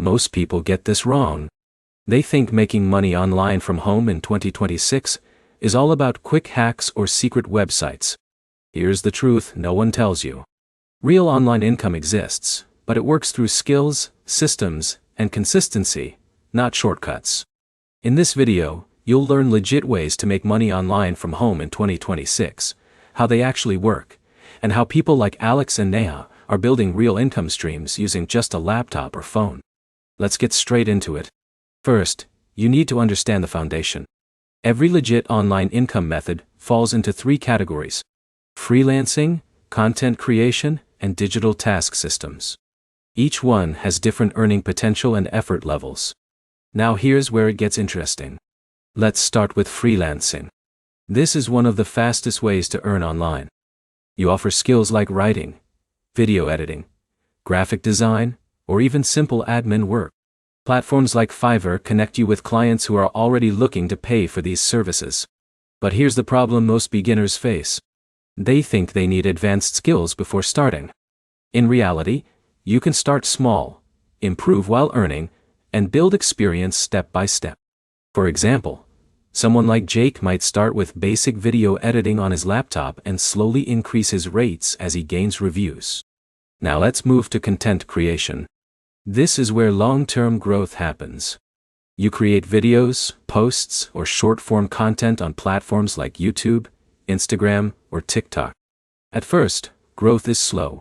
Most people get this wrong. They think making money online from home in 2026 is all about quick hacks or secret websites. Here's the truth no one tells you. Real online income exists, but it works through skills, systems, and consistency, not shortcuts. In this video, you'll learn legit ways to make money online from home in 2026, how they actually work, and how people like Alex and Neha are building real income streams using just a laptop or phone. Let's get straight into it. First, you need to understand the foundation. Every legit online income method falls into three categories: freelancing, content creation, and digital task systems. Each one has different earning potential and effort levels. Now here's where it gets interesting. Let's start with freelancing. This is one of the fastest ways to earn online. You offer skills like writing, video editing, graphic design, or even simple admin work. Platforms like Fiverr connect you with clients who are already looking to pay for these services. But here's the problem most beginners face. They think they need advanced skills before starting. In reality, you can start small, improve while earning, and build experience step by step. For example, someone like Jake might start with basic video editing on his laptop and slowly increase his rates as he gains reviews. Now let's move to content creation. This is where long-term growth happens. You create videos, posts, or short-form content on platforms like YouTube, Instagram, or TikTok. At first, growth is slow.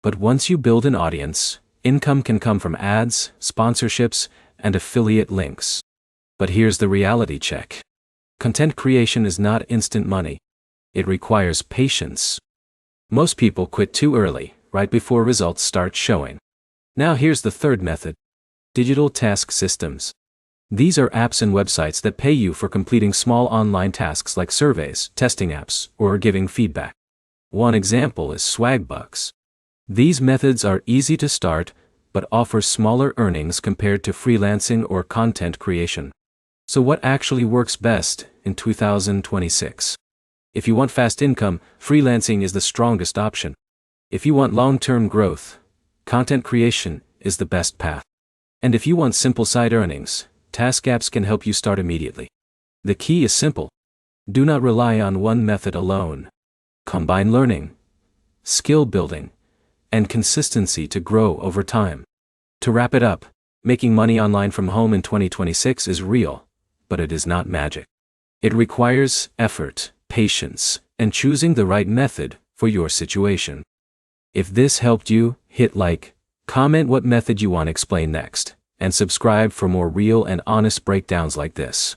But once you build an audience, income can come from ads, sponsorships, and affiliate links. But here's the reality check. Content creation is not instant money. It requires patience. Most people quit too early, right before results start showing. Now here's the third method: digital task systems. These are apps and websites that pay you for completing small online tasks like surveys, testing apps, or giving feedback. One example is Swagbucks. These methods are easy to start, but offer smaller earnings compared to freelancing or content creation. So what actually works best in 2026? If you want fast income, freelancing is the strongest option. If you want long-term growth, content creation is the best path. And if you want simple side earnings, task apps can help you start immediately. The key is simple. Do not rely on one method alone. Combine learning, skill building, and consistency to grow over time. To wrap it up, making money online from home in 2026 is real, but it is not magic. It requires effort, patience, and choosing the right method for your situation. If this helped you, hit like, comment what method you want explained next, and subscribe for more real and honest breakdowns like this.